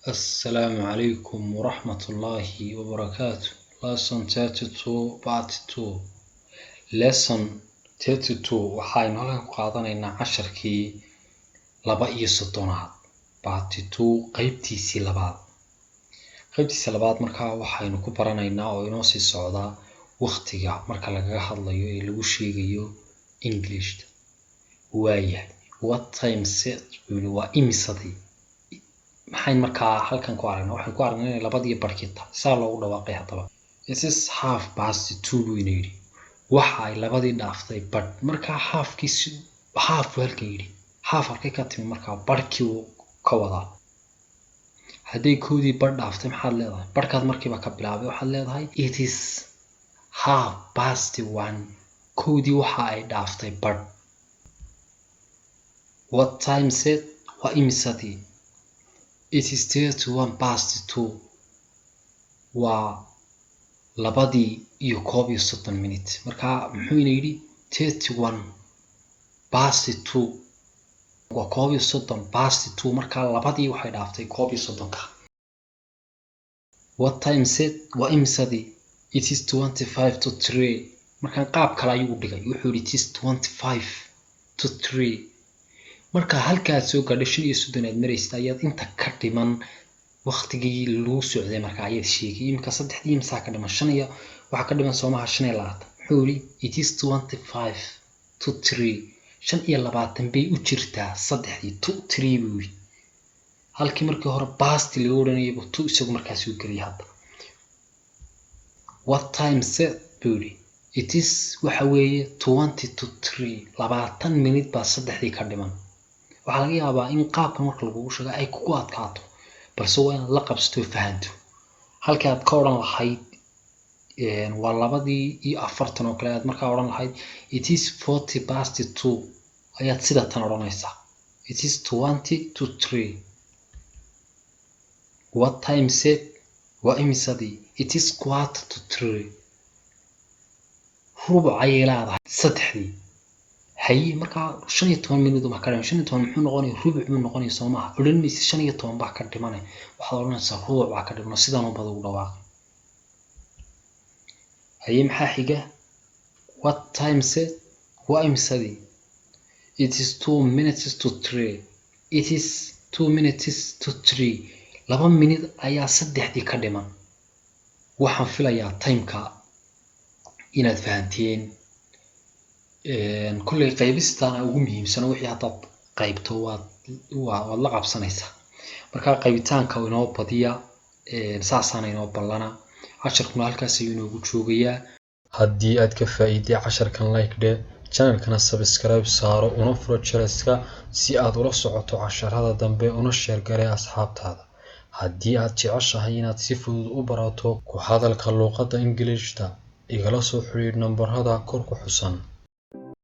السلام عليكم ورحمة الله وبركاته. Lesson 32 Part 2. Lesson 32 waxaynu halkan ku qaadanaynaa casharkii 32aad Part 2 qaybtiisii labaad. qaybtiisii labaad markaa waxaynu ku baranaynaa oo inoo sii socdaa waqtiga marka lagaga hadlayo ee lagu sheegayo English. Waayahay. What time set waa imisadii. maxayn markaa halkan ku aragnaa waxaan ku aragnaa inay labadii barkii tahay saa loogu dhawaaqay hadaba it is 2:30 buu yidhi waxa ay labadii dhaaftay badh markaa halfkiisi half halkan yidhi half halkay ka timi markaa barhkii uu ka wadaa hadday koodii badh dhaaftay maxaad leedahay barhkaad markiiba ka bilaabay waxaad leedahay it is 1:30 koodii waxa ay dhaaftay badh what time set waa imisadii it is 2:31 waa labadii iyo 30 markaa muxuu ina yidhi 31:2 waa 30:2 markaa labadii waxay dhaaftay 30 what time set waa imisadii it is 25:3 markaa qaab kale ayuu dhigay wuxuu yidhi it is 25:3 marka halkaad soo gaadho 35 aad maraysid ayaad inta ka dhiman waqtigii lagu socday marka ayaad sheegay imka saddexdii imsa ka dhiman 5 iyo waxa ka dhiman Soomaha 25 wuxuu yiri it is 25:3 25 bay u jirtaa saddexdii 3 buu yiri halkii markii hore past lagu oranayay buu isagu markaas uu galiyay hadda what time set buu it is waxa weeye 20:3 20 minute baa saddexdii ka dhiman waxa laga yaabaa in qaabka marka lagu sheego ay ku adkaato balse waa in la qabsato fahanto halka aad ka oran lahayd waa labadii iyo 40 oo kale aad markaa oran lahayd it is 40:2 ayaad sida tan oranaysaa it is 20:3 what time set waa imisadii it is 1:45 rubuc ayay leedahay saddexdii hay markaa 15 minuut ma ka dhiman 15 muxuu noqonayaa rubuc buu noqonayaa Soomaha oran maysid 15 baa ka dhimanay waxaad oranaysaa rubuc baa ka dhiman sidaan u bad ugu dhawaaq hay maxaa xiga what time set waa imisadii it is 2 minutes to 3 it is 2 minutes to 3 2 minute ayaa saddexdii ka dhiman waxaan filayaa timeka inaad fahanteen kullay qaybistaan ugu muhiimsan wixii hadda qaybto waad la qabsanaysaa marka qaybitaanka inoo badiya saasana inoo ballana casharkuna halkaas ayuu inoogu joogayaa haddii aad ka faa'iiday casharkan like dhe channelkana subscribe saaro una furo jaraska si aad ula socoto casharada dambe una share garee asxaabtaada haddii aad jeceshahay inaad si fudud u barato ku hadalka luqadda Ingiriishta igala soo xiriir nambarada kor ku xusan